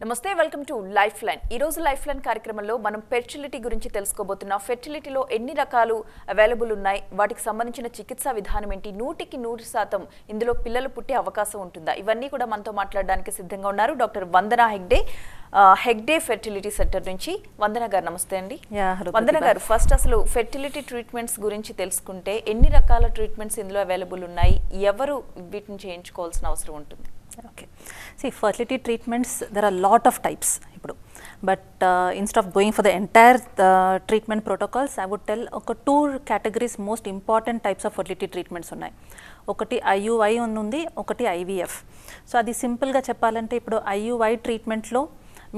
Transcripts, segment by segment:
నమస్తే welcome to life line. ఈ రోజు లైఫ్ లైన్ కార్యక్రమంలో మనం ఫెర్టిలిటీ గురించి తెలుసుకోబోతున్నాం. ఫెర్టిలిటీలో ఎన్ని రకాలు అవైలబుల్ ఉన్నాయి, వాటికి సంబంధించిన చికిత్సా విధానం ఏంటి, 100% ఇందులో పిల్లలు పుట్టే అవకాశం ఉంటుందా, ఇవన్నీ కూడా మనతో మాట్లాడడానికి సిద్ధంగా ఉన్నారు డాక్టర్ వందన హెగ్డే, హెగ్డే ఫెర్టిలిటీ సెంటర్ నుంచి. వందన గారు నమస్తే అండి. వందన గారు, ఫస్ట్ అసలు ఫెర్టిలిటీ ట్రీట్మెంట్స్ గురించి తెలుసుకుంటే ఎన్ని రకాల ట్రీట్మెంట్స్ ఇందులో అవైలబుల్ ఉన్నాయి, ఎవరు వీటిని చేయించుకోవాల్సిన అవసరం ఉంటుంది? Okay. See, fertility treatments, there are a lot of types. But instead of going for the entire treatment protocols, I would tell two categories most important types of fertility treatments ఉన్నాయి. ఒకటి IUI ఉంది, ఒకటి IVF. So అది సింపుల్గా చెప్పాలంటే ఇప్పుడు IUI ట్రీట్మెంట్లో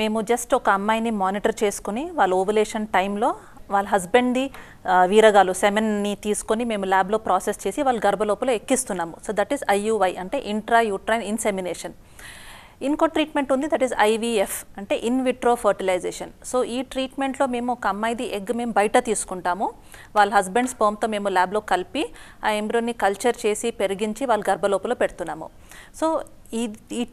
మేము just ఒక అమ్మాయిని మానిటర్ చేసుకుని వాళ్ళ ఓవులేషన్ టైంలో వాళ్ళ హస్బెండ్ది వీరగాలు సెమెన్ని తీసుకొని మేము ల్యాబ్లో ప్రాసెస్ చేసి వాళ్ళ గర్భలోపల ఎక్కిస్తున్నాము. సో దట్ ఈస్ IUI అంటే ఇంట్రా యూట్రైన్ ఇన్సెమినేషన్. ఇంకో ట్రీట్మెంట్ ఉంది, దట్ ఈస్ IVF అంటే ఇన్ విట్రో ఫర్టిలైజేషన్. సో ఈ ట్రీట్మెంట్లో మేము ఒక అమ్మాయిది ఎగ్ మేము బయట తీసుకుంటాము, వాళ్ళ హస్బెండ్ స్పర్మ్తో మేము ల్యాబ్లో కలిపి ఆ ఎంబ్రోని కల్చర్ చేసి పెరిగించి వాళ్ళ గర్భలోపల పెడుతున్నాము. సో ఈ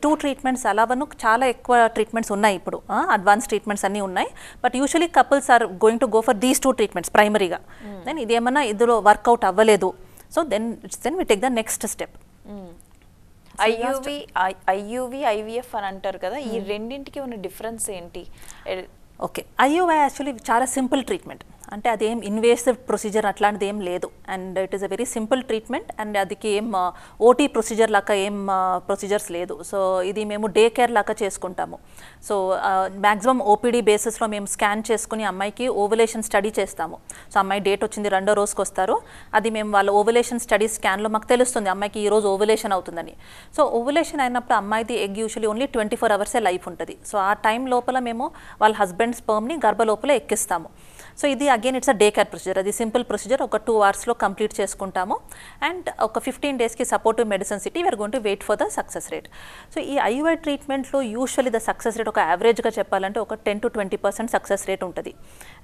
టూ ట్రీట్మెంట్స్ అలావను చాలా ఎక్కువ ట్రీట్మెంట్స్ ఉన్నాయి ఇప్పుడు, అడ్వాన్స్ ట్రీట్మెంట్స్ అన్నీ ఉన్నాయి. But usually couples are going to go for these two treatments ప్రైమరీగా. దెన్ ఇదేమన్నా ఇందులో వర్కౌట్ అవ్వలేదు, so then we take the next step. IUI IVF అని అంటారు కదా, ఈ రెండింటికి ఉన్న డిఫరెన్స్ ఏంటి? ఓకే, IUI యాక్చువల్లీ చాలా సింపుల్ ట్రీట్మెంట్, అంటే అదేం ఇన్వేసివ్ ప్రొసీజర్ అట్లాంటిది ఏం లేదు. And it is a very simple treatment. And అదికి ఏం ఓటీ ప్రొసీజర్ లాగా ఏం ప్రొసీజర్స్ లేదు. సో ఇది మేము డే కేర్ లాగా చేసుకుంటాము. సో మ్యాక్సిమం OPD బేసిస్లో మేము స్కాన్ చేసుకుని అమ్మాయికి ఓవులేషన్ స్టడీ చేస్తాము. సో అమ్మాయి డేట్ వచ్చింది, 2వ రోజుకి వస్తారు, అది మేము వాళ్ళ ఓవులేషన్ స్టడీ స్కాన్లో మాకు తెలుస్తుంది అమ్మాయికి ఈరోజు ఓవులేషన్ అవుతుందని. సో ఓవులేషన్ అయినప్పుడు అమ్మాయిది ఎగ్ యూజువల్లీ ఓన్లీ 24 అవర్సే లైఫ్ ఉంటుంది. సో ఆ టైం లోపల మేము వాళ్ళ హస్బెండ్ స్పర్మ్ని గర్భలోపల ఎక్కిస్తాము. సో ఇది again it's a day care procedure, అది సింపుల్ ప్రొసీజర్, ఒక 2 అవర్స్లో కంప్లీట్ చేసుకుంటాము. అండ్ ఒక 15 డేస్కి సపోర్టివ్ మెడిసిన్స్ ఇట్టి we are going to wait for the success rate. So ఈ IUI ట్రీట్మెంట్లో యూజువల్లీ ద సక్సెస్ రేట్ ఒక యావరేజ్గా చెప్పాలంటే ఒక 10 to 20% సక్సెస్ రేట్ ఉంటుంది.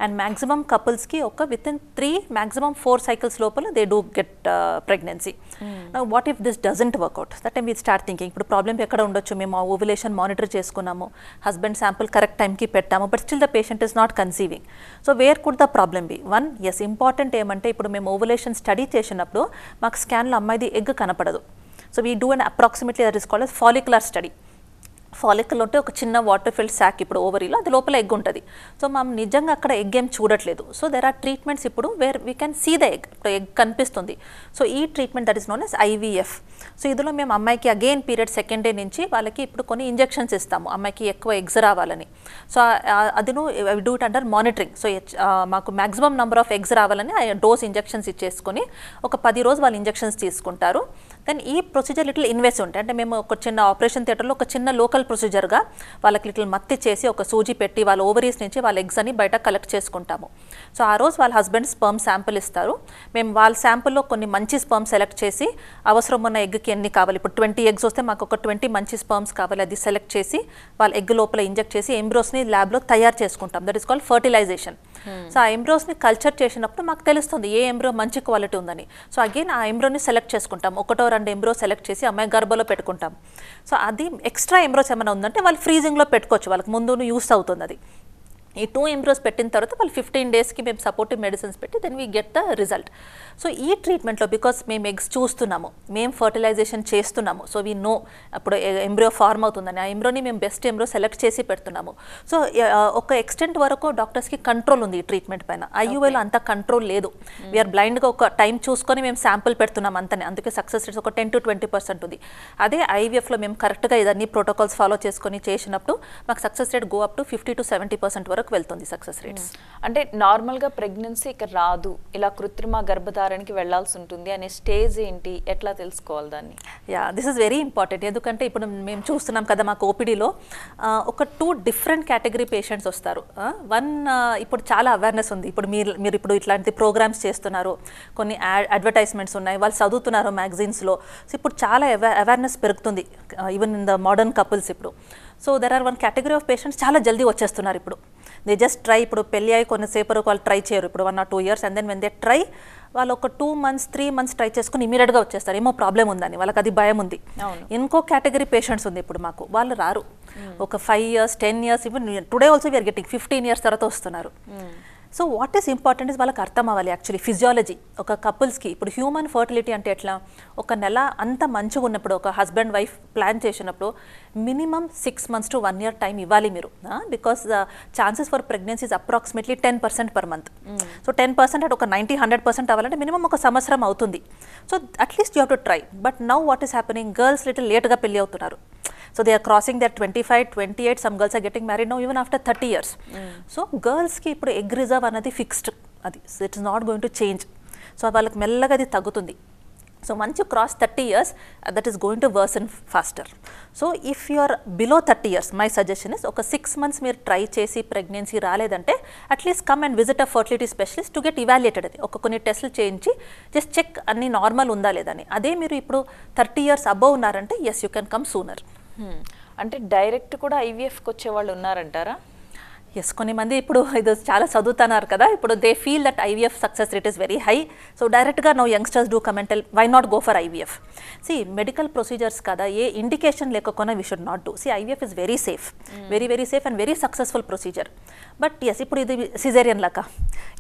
అండ్ మ్యాక్సిమం కపుల్స్కి ఒక వితిన్ 3 మ్యాక్సిమం 4 సైకిల్స్ లోపల they do get pregnancy. What if this doesn't work out, that time we start thinking ఇప్పుడు ప్రాబ్లమ్ ఎక్కడ ఉండొచ్చు, మేము ఓవులేషన్ మానిటర్ చేసుకున్నాము, హస్బెండ్ శాంపుల్ కరెక్ట్ టైంకి పెట్టాము, but still the patient is not conceiving. So where could the problem be? One, as important ఏమంటే ఇప్పుడు మేము ఓవులేషన్ స్టడీ చేసినప్పుడు మాకు స్కాన్లో అమ్మాయిది ఎగ్ కనపడదు. So we do an approximately that is called follicular study. Follicle అంటే ఒక చిన్న వాటర్ ఫిల్డ్ శాక్ ఇప్పుడు ఓవరీలో, అది లోపల ఎగ్ ఉంటుంది. సో మనం నిజంగా అక్కడ ఎగ్ ఏం చూడట్లేదు. సో దెర్ ఆర్ ట్రీట్మెంట్స్ ఇప్పుడు where we can see the egg, ఇప్పుడు ఎగ్ కనిపిస్తుంది. సో ఈ treatment that is known as IVF. So ఇందులో మేము అమ్మాయికి అగైన్ పీరియడ్ 2nd డే నుంచి వాళ్ళకి ఇప్పుడు కొన్ని ఇంజెక్షన్స్ ఇస్తాము అమ్మాయికి ఎక్కువ ఎగ్స్ రావాలని. సో అదిను do it under monitoring. So మాకు మ్యాక్సిమం నెంబర్ ఆఫ్ ఎగ్స్ రావాలని డోస్ ఇంజెక్షన్స్ ఇచ్చేసుకొని ఒక 10 రోజులు వాళ్ళు ఇంజెక్షన్స్ తీసుకుంటారు. దెన్ ఈ ప్రొసీజర్ లిటిల్ ఇన్వెస్ట్ ఉంటాయి, అంటే మేము ఒక చిన్న ఆపరేషన్ థియేటర్లో ఒక చిన్న లోకల్ ప్రొసీజర్గా వాళ్ళకి లిటిల్ మత్తి చేసి ఒక సూజీ పెట్టి వాళ్ళ ఓవరీస్ నుంచి వాళ్ళ ఎగ్స్ అని బయట కలెక్ట్ చేసుకుంటాము. సో ఆ రోజు వాళ్ళ హస్బెండ్ స్పర్మ్ శాంపుల్ ఇస్తారు, మేము వాళ్ళ శాంపుల్లో కొన్ని మంచి స్పర్మ్ సెలెక్ట్ చేసి అవసరం ఉన్న ఎగ్కి ఎన్ని కావాలి, ఇప్పుడు 20 ఎగ్స్ వస్తే మాకు ఒక 20 మంచి స్పర్మ్స్ కావాలి, అది సెలెక్ట్ చేసి వాళ్ళ ఎగ్ లోపల ఇంజెక్ట్ చేసి ఎంబ్రోస్ని ల్యాబ్లో తయారు చేసుకుంటాం. That is called fertilization. So ఆ ఎంబ్రోస్ని కల్చర్ చేసినప్పుడు మాకు తెలుస్తుంది ఏ ఎంబ్రో మంచి క్వాలిటీ ఉందని. సో అగైన్ ఆ ఎంబ్రోని సెలెక్ట్ చేసుకుంటాం, 1-2 ఎంబ్రో సెలెక్ట్ చేసి అమ్మాయి గర్భలో పెట్టుకుంటాం. సో అది ఎక్స్ట్రా ఎంబ్రోస్ ఏమైనా ఉందంటే వాళ్ళు ఫ్రీజింగ్లో పెట్టుకోవచ్చు, వాళ్ళకి ముందు యూస్ అవుతుంది అది. ఈ 2 ఎంబ్రోస్ పెట్టిన తర్వాత వాళ్ళు 15 డేస్కి మేము సపోర్టివ్ మెడిసిన్స్ పెట్టి then we get the result. So ఈ ట్రీట్మెంట్లో బికాస్ మేము ఎగ్స్ చూస్తున్నాము, మేము ఫర్టిలైజేషన్ చేస్తున్నాము, సో వీ నో అప్పుడు ఎంబ్రో ఫార్మ్ అవుతుందని, ఆ ఎంబ్రోని మేము బెస్ట్ ఎంబ్రో సెలెక్ట్ చేసి పెడుతున్నాము. సో ఒక ఎక్స్టెంట్ వరకు డాక్టర్స్కి కంట్రోల్ ఉంది ఈ ట్రీట్మెంట్ పైన. IUIలో అంత కంట్రోల్ లేదు, వీఆర్ బ్లైండ్గా ఒక టైం చూసుకొని మేము శాంపుల్ పెడుతున్నాం అంతనే, అందుకే సక్సెస్ రేట్స్ ఒక 10 to 20% ఉంది. అదే IVFలో మేము కరెక్ట్గా ఇదన్నీ ప్రోటోకాల్స్ ఫాలో చేసుకొని చేసినప్పుడు మాకు success rate go up to 50 to 70% వరకు వెళ్తుంది సక్సెస్ రేట్స్. అంటే నార్మల్గా ప్రెగ్నెన్సీ ఇక రాదు, ఇలా కృత్రిమ గర్భధారణకి వెళ్లాల్సి ఉంటుంది అనే స్టేజ్ ఏంటి, ఎట్లా తెలుసుకోవాలి దాన్ని? Yeah, this is very important. ఎందుకంటే ఇప్పుడు మేము చూస్తున్నాం కదా మాకు OPDలో ఒక 2 డిఫరెంట్ కేటగిరీ పేషెంట్స్ వస్తారు. వన్, ఇప్పుడు చాలా అవేర్నెస్ ఉంది, ఇప్పుడు మీరు ఇప్పుడు ఇట్లాంటి ప్రోగ్రామ్స్ చేస్తున్నారు, కొన్ని అడ్వర్టైజ్మెంట్స్ ఉన్నాయి, వాళ్ళు చదువుతున్నారు మ్యాగజైన్స్లో. సో ఇప్పుడు చాలా అవేర్నెస్ పెరుగుతుంది even in the modern couples ఇప్పుడు. So there are one category of patients చాలా జల్దీ వచ్చేస్తున్నారు ఇప్పుడు. They just try. ఇప్పుడు పెళ్ళి అయ్యి కొన్నిసేపు వరకు వాళ్ళు ట్రై చేయరు, ఇప్పుడు 1 or 2 years, and then when they try వాళ్ళు ఒక 2 months 3 months ట్రై చేసుకుని ఇమీడియట్గా వచ్చేస్తారు, ఏమో ప్రాబ్లం ఉందని, వాళ్ళకి అది భయం ఉంది. ఇంకో కేటగిరీ పేషెంట్స్ ఉంది ఇప్పుడు మాకు, వాళ్ళు రారు, ఒక 5 years 10 years, even today also we're getting 15 years తర్వాత వస్తున్నారు. So what is important is వాళ్ళకి అర్థం అవ్వాలి యాక్చువల్లీ ఫిజియాలజీ. ఒక కపుల్స్కి ఇప్పుడు హ్యూమన్ ఫర్టిలిటీ అంటే ఎట్లా, ఒక నెల అంత మంచిగా ఉన్నప్పుడు ఒక హస్బెండ్ వైఫ్ ప్లాన్ చేసినప్పుడు minimum 6 months to 1 year time ఇవ్వాలి మీరు, because the chances for pregnancy is approximately 10% per month. So 10% అంటే ఒక 90-100% అవ్వాలంటే మినిమం ఒక సంవత్సరం అవుతుంది. So at least you have to try. But now what is happening, girls little లేట్గా పెళ్ళి అవుతున్నారు. So they are crossing their 25, 28, some girls are getting married now even after 30 years. So girls ki ippudu egg reserve anadi fixed, adi so it is not going to change. So వాళ్ళకి మెల్లగా అది తగ్గుతుంది. So once you cross 30 years, that is going to worsen faster. So if you are below 30 years, my suggestion is ఒక 6 months మీరు try చేసి pregnancy రాలేదంటే at least come and visit a fertility specialist to get evaluated. అది ఒక కొన్ని టెస్టులు చేయించి just check అన్ని నార్మల్ ఉందా లేదని. అదే మీరు ఇప్పుడు 30 years అబవ్ ఉన్నారంటే yes you can come sooner. అంటే డైరెక్ట్ కూడా ఐవీఎఫ్కి వచ్చే వాళ్ళు ఉన్నారంటారా? ఎస్, కొన్ని మంది ఇప్పుడు ఇది చాలా చదువుతున్నారు కదా, ఇప్పుడు they feel that IVF success rate is very high. So డైరెక్ట్గా no youngsters do comment why not go for IVF. See medical procedures కదా, ఏ ఇండికేషన్ లేకపోయినా we should not do. See IVF is very safe, very safe and very successful procedure. But yes, ఇప్పుడు ఇది caesarean లాగా,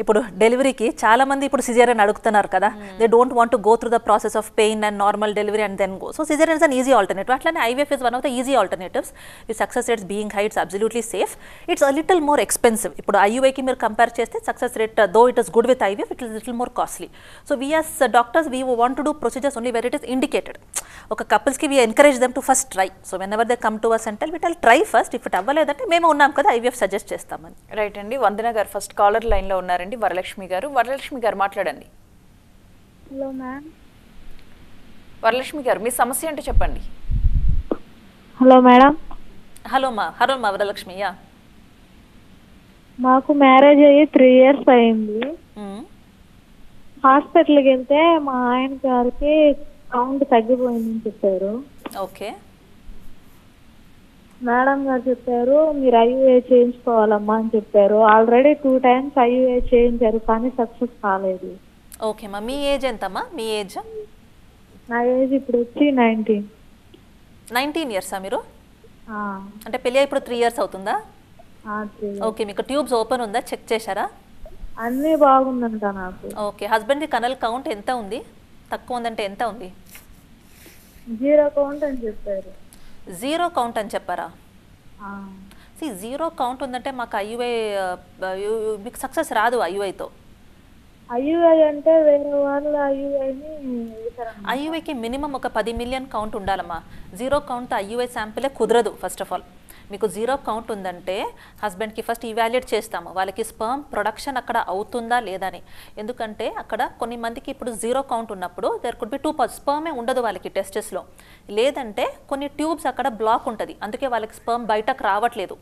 ఇప్పుడు డెలివరీకి చాలా మంది ఇప్పుడు సిజేరియన్ అడుగుతున్నారు కదా, they don't want to go through the process of pain and normal delivery and then go. So caesarean is an easy alternative. అట్లానే IVF is one of the easy alternatives. ఈ success rates being high, it's absolutely safe. It's a little more expensive. ఇప్పుడు ఐయుఐకి మీరు compare చేస్తే success rate though it is good with IVF, it is little more costly. So we as doctors we want to do procedures only where it is indicated. ఒక కపుల్స్కి we encourage them to first try. So whenever they come to us and tell we tell try first. If it అవ్వలేదంటే మేము ఉన్నాం కదా, IVF suggest చేస్తామని. Right అండి. వందన గారు first caller లైన్లో ఉన్నారండి, వరలక్ష్మి గారు. వరలక్ష్మి గారు మాట్లాడండి. Hello ma'am. వరలక్ష్మి గారు మీ సమస్య అంటే చెప్పండి. Hello madam. హలో మా వరలక్ష్మి. యా, మాకు మ్యారేజ్ అయ్యి 3 years అయింది. హాస్పిటల్కి వెళ్తే మా ఆయన గారికి కౌంట్ తగ్గిపోయిందని చెప్పారు. ఓకే. మేడం గారు చెప్పారు మీరు ఐయుఐ చేయించుకోవాలమ్మా అని చెప్పారు. ఆల్రెడీ 2 times ఐయుఐ చేయించారు కానీ సక్సెస్ కాలేదు. ఓకే మా, మీ ఏజ్ ఎంతమ్మా? మీ ఏజ్? నా ఏజ్ ఇప్పుడు వచ్చి 19 years మీరు? అంటే పెళ్ళి ఇప్పుడు 3 years అవుతుందా? ఓకే. మీకు ట్యూబ్స్ ఓపెన్ ఉందా, చెక్ చేశారా? అన్నీ బాగుందంట నాకు. Okay. Husband the Kanal count ఎంత ఉంది? తక్కువ ఉందంటే ఎంత ఉంది? 0 count అని చెప్పారు. 0 count అని చెప్పారా? సి 0 count ఉందంటే మాకు ఐయుఐ మీకు సక్సెస్ రాదు ఐయుఐతో. ఐయుఐ అంటే వేరే వాళ్ళు ఐయుఐకి మినిమం ఒక 10 million కౌంట్ ఉండాలమ్మా. 0 count ఐయుఐ శాంపిలే కుదరదు. ఫస్ట్ ఆఫ్ ఆల్ మీకు 0 count ఉందంటే హస్బెండ్కి ఫస్ట్ ఇవాల్యుయేట్ చేస్తాము, వాళ్ళకి స్పర్మ్ ప్రొడక్షన్ అక్కడ అవుతుందా లేదా అని. ఎందుకంటే అక్కడ కొన్ని మందికి ఇప్పుడు 0 count ఉన్నప్పుడు దేర్ కుడ్ బి 2 స్పర్మే ఉండదు వాళ్ళకి టెస్టెస్లో, లేదంటే కొన్ని ట్యూబ్స్ అక్కడ బ్లాక్ ఉంటుంది, అందుకే వాళ్ళకి స్పర్మ్ బయటకు రావట్లేదు.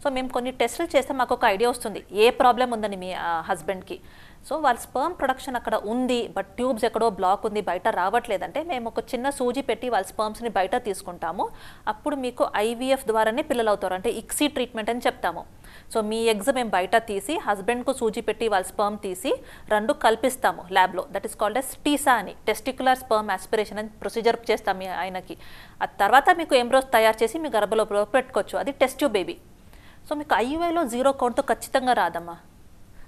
సో మేము కొన్ని టెస్టులు చేస్తే మాకు ఒక ఐడియా వస్తుంది ఏ ప్రాబ్లం ఉందని మీ హస్బెండ్కి. సో వాళ్ళ స్పర్మ్ ప్రొడక్షన్ అక్కడ ఉంది బట్ ట్యూబ్స్ ఎక్కడో బ్లాక్ ఉంది, బయట రావట్లేదంటే మేము ఒక చిన్న సూజీ పెట్టి వాళ్ళ స్పర్మ్స్ని బయట తీసుకుంటాము. అప్పుడు మీకు ఐవీఎఫ్ ద్వారానే పిల్లలు అవుతారు, అంటే ఇక్సీ ట్రీట్మెంట్ అని చెప్తాము. సో మీ ఎగ్స్ మేము బయట తీసి హస్బెండ్కు సూజీ పెట్టి వాళ్ళ స్పర్మ్ తీసి 2 కల్పిస్తాము ల్యాబ్లో. That is called as TESA అని, టెస్టికులర్ స్పర్మ్ ఆస్పిరేషన్ అని ప్రొసీజర్ చేస్తాం మీ ఆయనకి. ఆ తర్వాత మీకు ఎంబ్రోస్ తయారు చేసి మీ గర్భలో పెట్టుకోవచ్చు, అది టెస్ట్ ట్యూబ్ బేబీ. సో మీకు ఐయుఐలో 0 countతో ఖచ్చితంగా రాదమ్మా.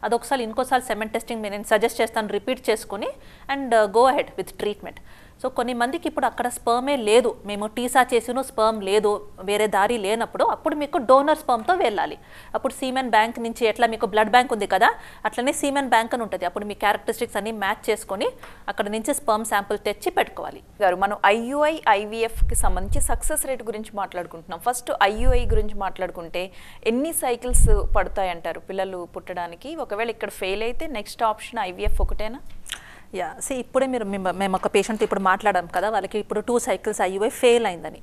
అదొకసారి ఇంకోసారి సెమెన్ టెస్టింగ్ నేను సజెస్ట్ చేస్తాను, రిపీట్ చేసుకుని and go ahead with treatment. So కొన్ని మందికి ఇప్పుడు అక్కడ స్పర్మే లేదు, మేము టీసా చేసినో స్పర్మ్ లేదు, వేరే దారి లేనప్పుడు అప్పుడు మీకు డోనర్ స్పర్మ్తో వెళ్ళాలి. అప్పుడు సీమెన్ బ్యాంక్ నుంచి ఎట్లా మీకు బ్లడ్ బ్యాంక్ ఉంది కదా, అట్లనే సీమెన్ బ్యాంక్ అని ఉంటుంది. అప్పుడు మీ క్యారెక్టరిస్టిక్స్ అన్ని మ్యాచ్ చేసుకొని అక్కడ నుంచి స్పర్మ్ శాంపుల్ తెచ్చి పెట్టుకోవాలి. గారు మనం ఐయుఐ ఐవీఎఫ్కి సంబంధించి సక్సెస్ రేట్ గురించి మాట్లాడుకుంటున్నాం. ఫస్ట్ ఐయుఐ గురించి మాట్లాడుకుంటే ఎన్ని సైకిల్స్ పడతాయంటారు పిల్లలు పుట్టడానికి? ఒకవేళ ఇక్కడ ఫెయిల్ అయితే నెక్స్ట్ ఆప్షన్ ఐవీఎఫ్ ఒకటేనా? యా, సి ఇప్పుడే మేము ఒక పేషెంట్ ఇప్పుడు మాట్లాడాం కదా, వాళ్ళకి ఇప్పుడు 2 cycles ఐయుఐ ఫెయిల్ అయిందని.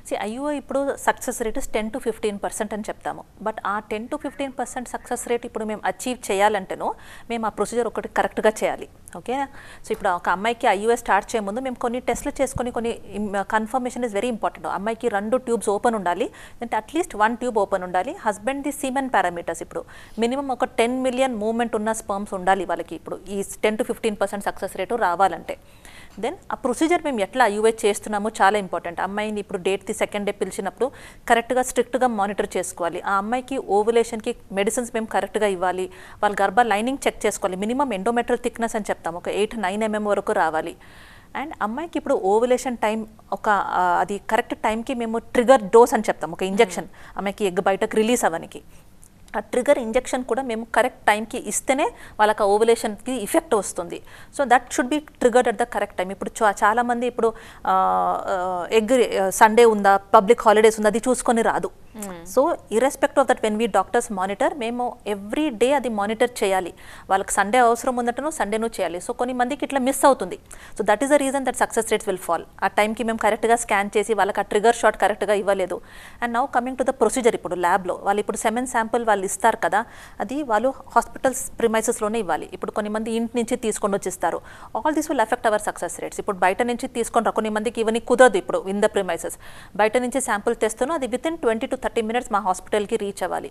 సి ఐయుఐ ఇప్పుడు సక్సెస్ రేట్ 10 to 15% అని చెప్తాము. బట్ ఆ 10 to 15% సక్సెస్ రేట్ ఇప్పుడు మేము అచీవ్ చేయాలంటేనో మేము ఆ ప్రొసీజర్ ఒకటి కరెక్ట్గా చేయాలి. ఓకే. సో ఇప్పుడు ఒక అమ్మాయికి ఐయుఐ స్టార్ట్ చేయ ముందు మేము కొన్ని టెస్ట్లు చేసుకొని కొన్ని కన్ఫర్మేషన్ ఇస్ వెరీ ఇంపార్టెంట్. అమ్మాయికి 2 ట్యూబ్స్ ఓపెన్ ఉండాలి, అంటే అట్లీస్ట్ 1 ట్యూబ్ ఓపెన్ ఉండాలి. హస్బెండ్ ది సీమెన్ పారామీటర్స్ ఇప్పుడు మినిమం ఒక 10 మిలియన్ మూవ్మెంట్ ఉన్న స్పర్మ్స్ ఉండాలి వాళ్ళకి ఇప్పుడు ఈ 10 to 15% సక్సెస్ రేటు రావాలంటే. దెన్ ఆ ప్రొసీజర్ మేము ఎట్లా ఐయుఐ చేస్తున్నామో చాలా ఇంపార్టెంట్. అమ్మాయిని ఇప్పుడు డేట్ది సెకండ్ డే పిలిచినప్పుడు కరెక్ట్గా స్ట్రిక్ట్గా మానిటర్ చేసుకోవాలి. ఆ అమ్మాయికి ఓవులేషన్కి మెడిసిన్స్ మేము కరెక్ట్గా ఇవ్వాలి. వాళ్ళ గర్భ లైనింగ్ చెక్ చేసుకోవాలి. మినిమం ఎండోమెట్రియల్ థిక్నెస్ అని చెప్తాము, ఒక 8-9 mm వరకు రావాలి. అండ్ అమ్మాయికి ఇప్పుడు ఓవులేషన్ టైం ఒక అది కరెక్ట్ టైంకి మేము ట్రిగర్ డోస్ అని చెప్తాము, ఒక ఇంజెక్షన్ అమ్మాయికి ఎగ్ బయటకు రిలీజ్ అవ్వడానికి. ఆ ట్రిగర్ ఇంజెక్షన్ కూడా మేము కరెక్ట్ టైంకి ఇస్తేనే వాళ్ళకి ఆ ఓవులేషన్కి ఇఫెక్ట్ వస్తుంది. So that should be triggered at the correct time. ఇప్పుడు చాలామంది ఇప్పుడు ఎగ్ సండే ఉందా, పబ్లిక్ హాలిడేస్ ఉందా, అది చూసుకొని రాదు. So irrespective of that when we doctors monitor, మేము ఎవ్రీ డే అది మానిటర్ చేయాలి. వాళ్ళకి సండే అవసరం ఉందటను సండేను చేయాలి. సో కొన్ని మందికి ఇట్లా మిస్ అవుతుంది. So that is the reason that success rates will fall. ఆ టైంకి మేము కరెక్ట్గా స్కాన్ చేసి వాళ్ళకి ఆ ట్రిగర్ షాట్ కరెక్ట్గా ఇవ్వలేదు. And now coming to the procedure, ఇప్పుడు ల్యాబ్లో వాళ్ళు ఇప్పుడు సెమెన్ శాంపుల్ వాళ్ళు ఇస్తారు కదా, అది వాళ్ళు హాస్పిటల్స్ ప్రిమైసెస్లోనే ఇవ్వాలి. ఇప్పుడు కొన్ని మంది ఇంటి నుంచి తీసుకొని వచ్చి ఇస్తారు. All this will effect our success rates. ఇప్పుడు బయట నుంచి తీసుకొని రా, కొన్ని మందికి ఇవన్నీ కుదరదు. ఇప్పుడు ఇన్ ద ప్రిమైసెస్ బయట నుంచి శాంపుల్ తెస్తాను, అది వితిన్ 20 to 30 minutes మా హాస్పిటల్కి రీచ్ అవ్వాలి.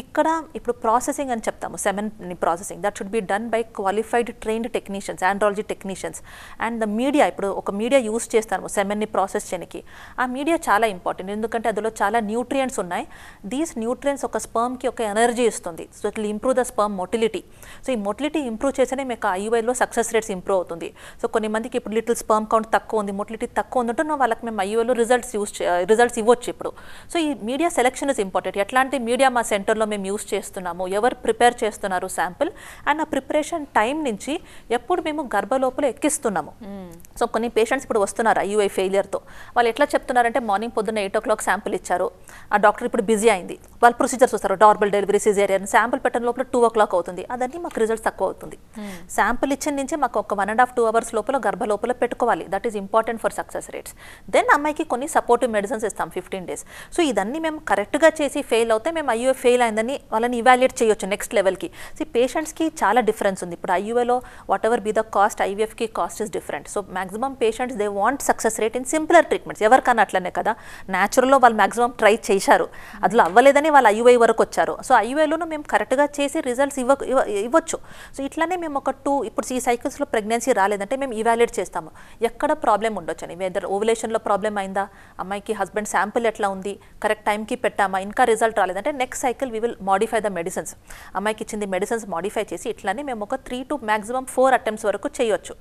ఇక్కడ ఇప్పుడు ప్రాసెసింగ్ అని చెప్తాము, semen processing, that should be done by qualified trained technicians, andrology technicians. And the media, ఇప్పుడు ఒక మీడియా యూస్ చేస్తాము సెమెన్ని ప్రాసెస్ చేయడానికి. ఆ మీడియా చాలా ఇంపార్టెంట్, ఎందుకంటే అందులో చాలా న్యూట్రియంట్స్ ఉన్నాయి. దీస్ న్యూట్రియంట్స్ ఒక స్పర్మ్కి ఒక ఎనర్జీ ఇస్తుంది. So it will improve the sperm motility. So ఈ మొటిలిటీ ఇంప్రూవ్ చేస్తేనే మీకు ఐయుఐలో సక్సెస్ రేట్స్ ఇంప్రూవ్ అవుతుంది. సో కొన్ని మందికి ఇప్పుడు లిటిల్ స్పర్మ్ కౌంట్ తక్కువ ఉంది, మొటిలిటీ తక్కువ ఉందంటే వాళ్ళకి మేము ఐయుఐలో రిజల్ట్స్ ఇవ్వచ్చు ఇప్పుడు. సో ఈ మీడియా సెలెక్షన్ ఇస్ ఇంపార్టెంట్. ఎట్లాంటి మీడియా మా సెంటర్లో మేము యూస్ చేస్తున్నాము, ఎవరు ప్రిపేర్ చేస్తున్నారు శాంపుల్, అండ్ ఆ ప్రిపరేషన్ టైం నుంచి ఎప్పుడు మేము గర్భలోపల ఎక్కిస్తున్నాము. సో కొన్ని పేషెంట్స్ ఇప్పుడు వస్తున్నారు ఐయుఐ ఫెయిలియర్తో. వాళ్ళు ఎట్లా చెప్తున్నారంటే మార్నింగ్ పొద్దున్న 8 o'clock శాంపుల్ ఇచ్చారు, ఆ డాక్టర్ ఇప్పుడు బిజీ అయింది, వాళ్ళు ప్రొసీజర్స్ వస్తారు, నార్మల్ డెలివరీ, సిజేరియన్, శాంపుల్ పెట్టిన లోపల 2 o'clock అవుతుంది, అదన్నీ మాకు రిజల్ట్స్ తక్కువ అవుతుంది. శాంపుల్ ఇచ్చిన నుంచి మాకు ఒక 1.5-2 hours లోపల గర్భ లోపల పెట్టుకోవాలి. That is important for success rates. Then అమ్మాయికి కొన్ని సపోర్టివ్ మెడిసిన్స్ ఇస్తాం 15 days. సో ఇదన్నీ మేము కరెక్ట్గా చేసి ఫెయిల్ అవుతే మేము ఐయుఐ ఫెయిల్ అయిందని వాళ్ళని ఇవాల్యుయేట్ చేయొచ్చు నెక్స్ట్ లెవెల్కి. సో పేషెంట్స్కి చాలా డిఫరెన్స్ ఉంది. ఇప్పుడు ఐయుఐలో whatever be the cost, ఐవీఎఫ్కి cost is different. So maximum patients they want success rate in simpler treatments. ఎవరికన్నా అట్లనే కదా, న్యాచురల్లో వాళ్ళు మాక్సిమం ట్రై చేశారు, అందులో అవ్వలేదని వాళ్ళు ఐయుఐ వరకు వచ్చారు. సో ఐయుఐలోనూ మేము కరెక్ట్గా చేసి రిజల్ట్స్ ఇవ్వచ్చు. సో ఇట్లానే మేము ఒక 2 ఇప్పుడు ఈ సైకిల్స్లో ప్రెగ్నెన్సీ రాలేదంటే మేము ఇవాల్యుయేట్ చేస్తాము ఎక్కడ ప్రాబ్లం ఉండొచ్చు అని. వెదర్ ఓవులేషన్లో ప్రాబ్లం అయిందా, అమ్మాయికి హస్బెండ్ శాంపుల్ ఎట్లా ఉంది, కరెక్ట్ టైంకి పెట్టామా, ఇంకా రిజల్ట్ రాలేదంటే next cycle we will modify the medicines. అమ్మాయికి ఇచ్చింది మెడిసిన్స్ మాడిఫై చేసి ఇట్లానే మేము ఒక 3 to maximum 4 attempts వరకు చేయొచ్చు.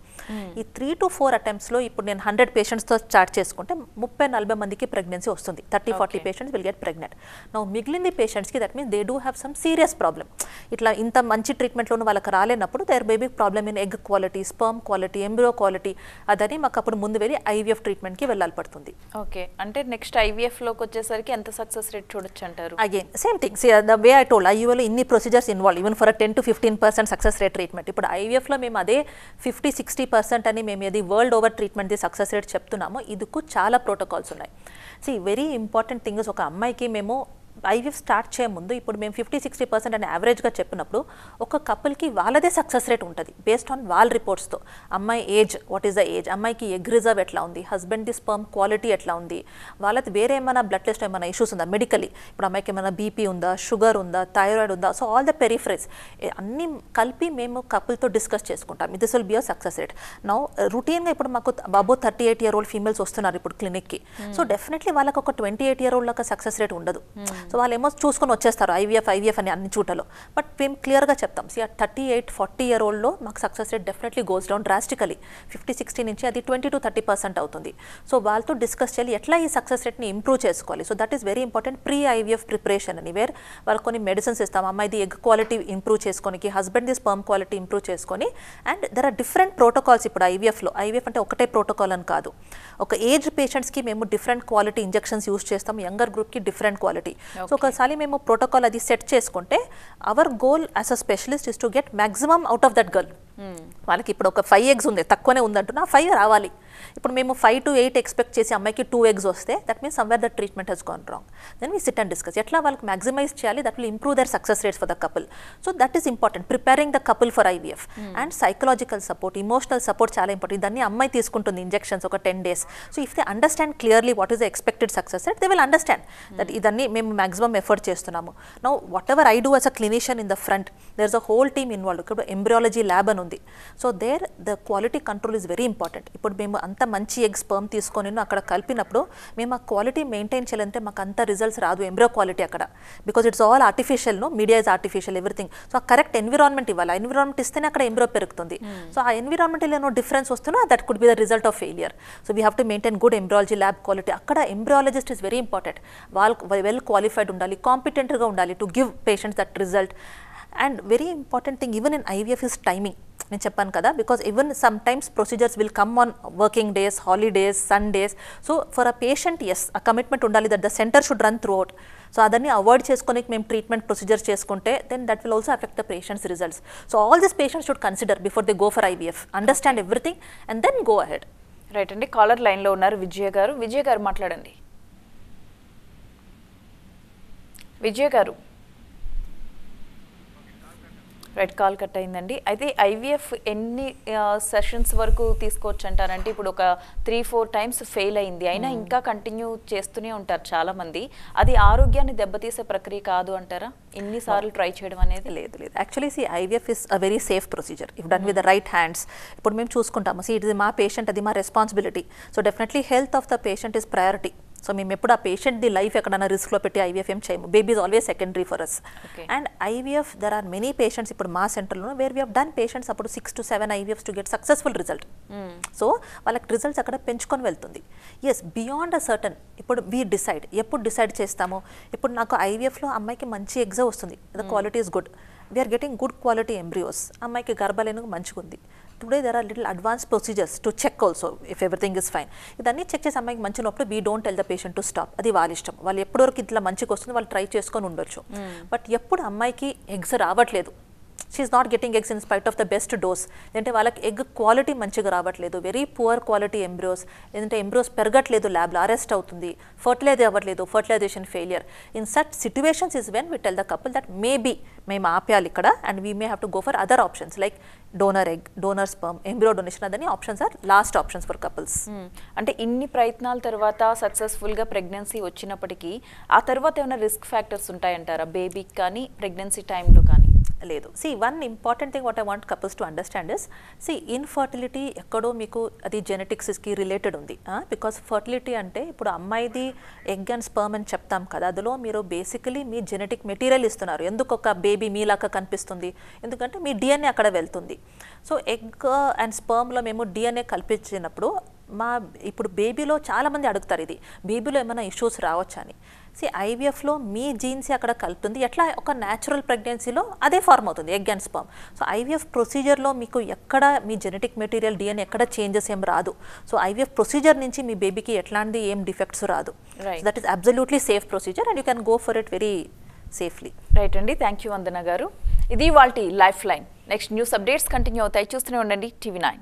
ఈ 3 to 4 attemptsలో ఇప్పుడు నేను 100 patientsతో స్టార్ట్ చేసుకుంటే 30-40 మందికి ప్రెగ్నెన్సీ వస్తుంది. 30-40 patients will get pregnant. Now మిగిలింది పేషెంట్స్కి that means they do have some serious problem. ఇట్లా ఇంత మంచి ట్రీట్మెంట్లోనూ వాళ్ళకి రాలేనప్పుడు there baby problem in egg quality, sperm quality, embryo quality, అదని మాకు అప్పుడు ముందు వెళ్ళి ఐవీఎఫ్ ట్రీట్మెంట్కి వెళ్ళాలి పడుతుంది. ఓకే, అంటే నెక్స్ట్ ఐవీఎఫ్లోకి వచ్చేసరికి ఎంత సక్సెస్ రేట్ చూడొచ్చు అంటారు? Again same thing, the way I told, ఐయుఐలో ఇన్ని procedures involve even for 10 to 15% success rate treatment. ఇప్పుడు ఐవీఎఫ్లో మేము అదే 50-60% అని మేము ఏది వరల్డ్ ఓవర్ ట్రీట్మెంట్ది సక్సెస్ రేట్ చెప్తున్నామో, ఇదికు చాలా ప్రోటోకాల్స్ ఉన్నాయి. వెరీ ఇంపార్టెంట్ థింగ్ ఇస్, ఒక అమ్మాయికి మేము ఐవీఎఫ్ స్టార్ట్ చేయముందు ఇప్పుడు మేము 50-60% అని యావరేజ్గా చెప్పినప్పుడు ఒక కపుల్కి వాళ్ళదే సక్సెస్ రేట్ ఉంటుంది బేస్డ్ ఆన్ వాళ్ళ రిపోర్ట్స్తో. అమ్మాయి age, what is the age, అమ్మాయికి ఎగ్ రిజర్వ్ ఎట్లా ఉంది, హస్బెండ్ది స్పర్మ్ క్వాలిటీ ఎట్లా ఉంది, వాళ్ళది వేరే ఏమైనా బ్లడ్ టెస్ట్ ఏమైనా ఇష్యూస్ ఉందా మెడికలీ, ఇప్పుడు అమ్మాయికి ఏమైనా బీపీ ఉందా, షుగర్ ఉందా, థైరాయిడ్ ఉందా, సో ఆల్ ద పెరిఫరీస్ అన్నీ కలిపి మేము కపుల్తో డిస్కస్ చేసుకుంటాం. This will be a success rate. Now రొటీన్గా ఇప్పుడు మాకు అబౌవ్ 38-year-old ఫీమేల్స్ వస్తున్నారు ఇప్పుడు క్లినిక్కి. సో డెఫినెట్లీ వాళ్ళకి ఒక 28-year-old లాగా సక్సెస్ రేట్ ఉండదు. సో వాళ్ళు ఏమో చూసుకొని వచ్చేస్తారు ఐవీఎఫ్ అని అన్ని చూటలో. బట్ మేము క్లియర్గా చెప్తాం, 38-40-year-oldలో మాకు success rate definitely goes down drastically. 50-60 నుంచి అది 20 to 30% అవుతుంది. సో వాళ్ళతో డిస్కస్ చేయాలి ఎట్లా ఈ సక్సెస్ రేట్ని ఇంప్రూవ్ చేసుకోవాలి. So that is very important. Pre IVF preparation అని వేర్ వాళ్ళకి కొన్ని మెడిసిన్స్ ఇస్తాం, అమ్మాయిది ఎగ్ క్వాలిటీ ఇంప్రూవ్ చేసుకోనికి, హస్బెండ్ది స్పర్మ్ క్వాలిటీ ఇంప్రూవ్ చేసుకొని. And there are different protocols ఇప్పుడు ఐవీఎఫ్లో. ఐవీఎఫ్ అంటే ఒకటే ప్రోటోకాల్ అని కాదు, ఒక ఏజ్ పేషెంట్స్కి మేము డిఫరెంట్ క్వాలిటీ ఇంజెక్షన్స్ యూస్ చేస్తాం, యంగర్ గ్రూప్కి డిఫరెంట్ క్వాలిటీ. సో ఒకసారి మేము ప్రోటోకాల్ అది సెట్ చేసుకుంటే hour goal as a specialist is to get maximum out of that girl. వాళ్ళకి ఇప్పుడు ఒక 5 eggs ఉంది, తక్కువనే ఉందంటున్నా 5 రావాలి. ఇప్పుడు మేము 5 to 8 ఎక్స్పెక్ట్ చేసి అమ్మాయికి 2 eggs వస్తే that means somewhere that treatment has gone wrong. Then we sit and discuss ఎట్లా వాళ్ళకి మ్యాక్సిమైజ్ చేయాలి, that will improve their success rates for the couple. So that is important, preparing the couple for IVF. And psychological support, emotional support చాలా important. దాన్ని అమ్మాయి తీసుకుంటుంది injections ఒక 10 days. So if they understand clearly what is the expected success rate, they will understand that ఇదన్నీ మేము maximum effort చేస్తున్నాము. Now whatever I do as a clinician in the front, there is a whole team involve. ఇప్పుడు embryology lab అని ఉంది. So there the quality control is very important. ఇప్పుడు మేము అంత మంచి ఎగ్ స్పర్మ్ తీసుకొని అక్కడ కలిపినప్పుడు మేము ఆ క్వాలిటీ మెయింటైన్ చేయాలంటే మాకు అంత రిజల్ట్స్ రాదు ఎంబ్రియో క్వాలిటీ అక్కడ, because it's all artificial, media is artificial, everything. So ఆ కరెక్ట్ ఎన్విరాన్మెంట్ ఇవ్వాలి. ఎన్విరాన్మెంట్ ఇస్తేనే అక్కడ ఎంబ్రియో పెరుగుతుంది. సో ఆ ఎన్విరాన్మెంట్లో ఏమో డిఫరెన్స్ వస్తున్నా that could be the result of failure. So we have to maintain good embryology lab quality. అక్కడ embryologist is very important. వాళ్ళు వెల్ క్వాలిఫైడ్ ఉండాలి, కాంపిటెంట్గా ఉండాలి to give patients that result. And very important thing even in IVF is timing. నేను చెప్పాను కదా, because even sometimes procedures will come on working days, holidays, Sundays. So for a patient yes ఆ commitment ఉండాలి that the centre should run throughout. So అదన్నీ avoid చేసుకొని మేము treatment procedures చేసుకుంటే then that will also affect the patients results. So all this patients should consider before they go for IVF, understand everything and then go ahead. Right అండి, caller లైన్లో ఉన్నారు విజయ గారు. విజయ గారు మాట్లాడండి. విజయ గారు, రైట్, కాల్ కట్ అయిందండి. అయితే IVF ఎన్ని సెషన్స్ వరకు తీసుకోవచ్చు అంటారంటే, ఇప్పుడు ఒక 3-4 times ఫెయిల్ అయింది అయినా ఇంకా కంటిన్యూ చేస్తూనే ఉంటారు చాలా మంది. అది ఆరోగ్యాన్ని దెబ్బతీసే ప్రక్రియ కాదు అంటారా ఇన్నిసార్లు ట్రై చేయడం అనేది? లేదు లేదు, actually IVF is a very safe procedure if done with the right hands. ఇప్పుడు మేము చూసుకుంటాము, ఇది మా పేషెంట్, అది మా responsibility. So definitely health of the patient is priority. So మేము ఎప్పుడు ఆ పేషెంట్ది లైఫ్ ఎక్కడైనా రిస్క్లో పెట్టి IVF ఏం చేయము. Baby is always secondary for us. And IVF there are many patients ఇప్పుడు మా సెంటర్లో where we have done patients అప్పుడు 6 to 7 IVFs to get successful result. So వాళ్ళకి రిజల్ట్స్ అక్కడ పెంచుకొని వెళ్తుంది. ఎస్, బియాండ్ అ సర్టన్ ఇప్పుడు వీ డిసైడ్, ఎప్పుడు డిసైడ్ చేస్తాము. ఇప్పుడు నాకు IVFలో అమ్మాయికి మంచి ఎగ్జా వస్తుంది, the quality is good, we're getting good quality embryos, అమ్మాయికి గర్భాలయం మంచిగా ఉంది. Today there are little advance procedures to check also if everything is fine. ఇదన్నీ చెక్ చేసి అమ్మాయికి మంచిగా ఉన్నప్పుడు we don't tell the patient to stop. అది వాళ్ళ ఇష్టం, వాళ్ళు ఎప్పటివరకు ఇట్లా మంచిగా వస్తుంది వాళ్ళు ట్రై చేసుకొని ఉండొచ్చు. బట్ ఎప్పుడు అమ్మాయికి ఎగ్స్ రావట్లేదు, she is not getting eggs in spite of the best dose, లేదంటే వాళ్ళకి ఎగ్ క్వాలిటీ మంచిగా రావట్లేదు, వెరీ పువర్ క్వాలిటీ ఎంబ్రియోస్, లేదంటే ఎంబ్రియోస్ పెరగట్లేదు, ల్యాబ్లో అరెస్ట్ అవుతుంది, ఫర్టిలైజ్ అవ్వట్లేదు, fertilization failure. In such situations is when we tell the couple that maybe మేము ఆపేయాలి ఇక్కడ and we may have to go for other options like donor egg, donor sperm, embryo donation. అదని options are last options for couples. అంటే ఇన్ని ప్రయత్నాల తర్వాత సక్సెస్ఫుల్గా pregnancy వచ్చినప్పటికీ ఆ తర్వాత ఏమైనా రిస్క్ ఫ్యాక్టర్స్ ఉంటాయంటారా బేబీకి కానీ ప్రెగ్నెన్సీ టైంలో కానీ? లేదు. One important thing what I want couples to understand is, infertility ఎక్కడో మీకు అది జెనెటిక్స్కి రిలేటెడ్ ఉంది. బికాస్ ఫర్టిలిటీ అంటే ఇప్పుడు అమ్మాయిది ఎగ్ అండ్ స్పర్మ్ అని చెప్తాం కదా, అందులో మీరు బేసికలీ మీ జెనెటిక్ మెటీరియల్ ఇస్తున్నారు. ఎందుకు ఒక బేబీ మీలాగా కనిపిస్తుంది? ఎందుకంటే మీ DNA అక్కడ వెళ్తుంది. సో ఎగ్ అండ్ స్పర్మ్లో మేము DNA కల్పించినప్పుడు ఇప్పుడు బేబీలో చాలామంది అడుగుతారు ఇది బేబీలో ఏమైనా ఇష్యూస్ రావచ్చా అని. IVFలో మీ జీన్స్ అక్కడ కలుపుతుంది, ఎట్లా ఒక న్యాచురల్ ప్రెగ్నెన్సీలో అదే ఫార్మ్ అవుతుంది egg and sperm. So IVF ప్రొసీజర్లో మీకు ఎక్కడ మీ జెనెటిక్ మెటీరియల్ DNA ఎక్కడ చేంజెస్ ఏం రాదు. సో IVF ప్రొసీజర్ నుంచి మీ బేబీకి ఎట్లాంటి ఏం డిఫెక్ట్స్ రాదు. That is absolutely safe procedure and you can go for it very safely. Right అండి, థ్యాంక్ యూ వందన గారు. ఇది వాల్టి life line. Next news updates continue అవుతాయి, చూస్తూనే ఉండండి TV9.